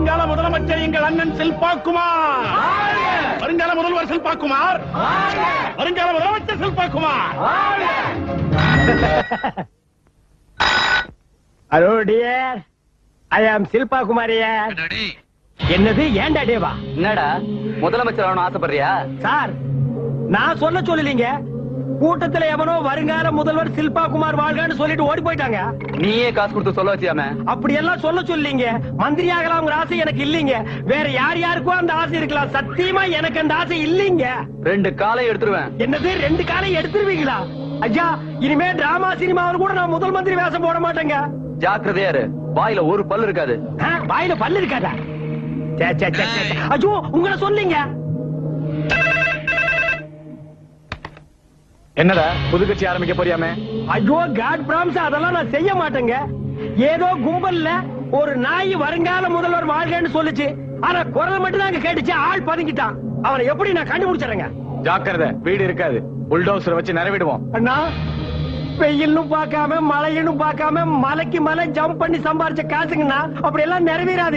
வருங்கால முதலமைச்சர் எங்கள் அண்ணன் செல்பாக்குமார். வருங்கால முதல்வர் செல்பாக்குமார். வருங்கால முதலமைச்சர் செல்பாக்குமார். ஹலோ டியர், ஐ ஆம் சில்பா குமாரியா. என்னது ஏன்டா டேவா? என்னடா முதலமைச்சர் ஆகணும் ஆசைப்படுறியா? சார், நான் சொல்ல சொல்லலீங்க. கூட்டத்துல எவனோ வருங்கால முதல்வர் சில்பா குமார் வாழ்கான்னு சொல்லிட்டு ஓடி போயிட்டாங்க. நீயே காசு கொடுத்து சொல்ல வச்சியாம? அப்படி எல்லாம் சொல்ல சொல்லீங்க. மந்திரி ஆகலாம்ங்கிற ஆசை எனக்கு இல்லீங்க. வேற யார் யாருக்கோ அந்த ஆசை இருக்கலாம். சத்தியமா எனக்கு அந்த ஆசை இல்லீங்க. 2 காலை எடுத்துருவேன். என்னது 2 காலை எடுத்துருவீங்களா? ஐயா, இனிமே டிராமா சினிமாவில் கூட நான் முதல் மந்திரி வேஷம் போட மாட்டேங்க. ஜாக்கிரதையா இரு, வாயில ஒரு பல்லு இருக்காது. வாயில பல்லு இருக்காதா? ஐயோ, உங்களை சொல்லீங்க. என்னடா புது கட்சி ஆரம்பிக்க போறியாமே? ஐயோ, காட் பிராம்ஸ் அதெல்லாம் நான் செய்ய மாட்டேங்க. ஏதோ கும்பல்ல ஒரு நாய் வருங்கால முதல்வர் வாழ்கன்னு சொல்லுச்சு. ஆனா குரல் மட்டும் தான் கேட்டுச்சு. ஆள் பதுங்கிட்டான். அவனை எப்படி நான் கண்டுபிடிச்சறேங்க? ஜாக்கிரதை, வீடு இருக்காது. புல்டோசர் வச்சு நிறைவிடுவோம். அண்ணா, வெயிலும் பார்க்காம மழையும் பார்க்காம மலைக்கு மலை ஜம்ப் பண்ணி சம்பாரிச்ச காசுங்கண்ணா. அப்படி எல்லாம் நிறைவேறாது.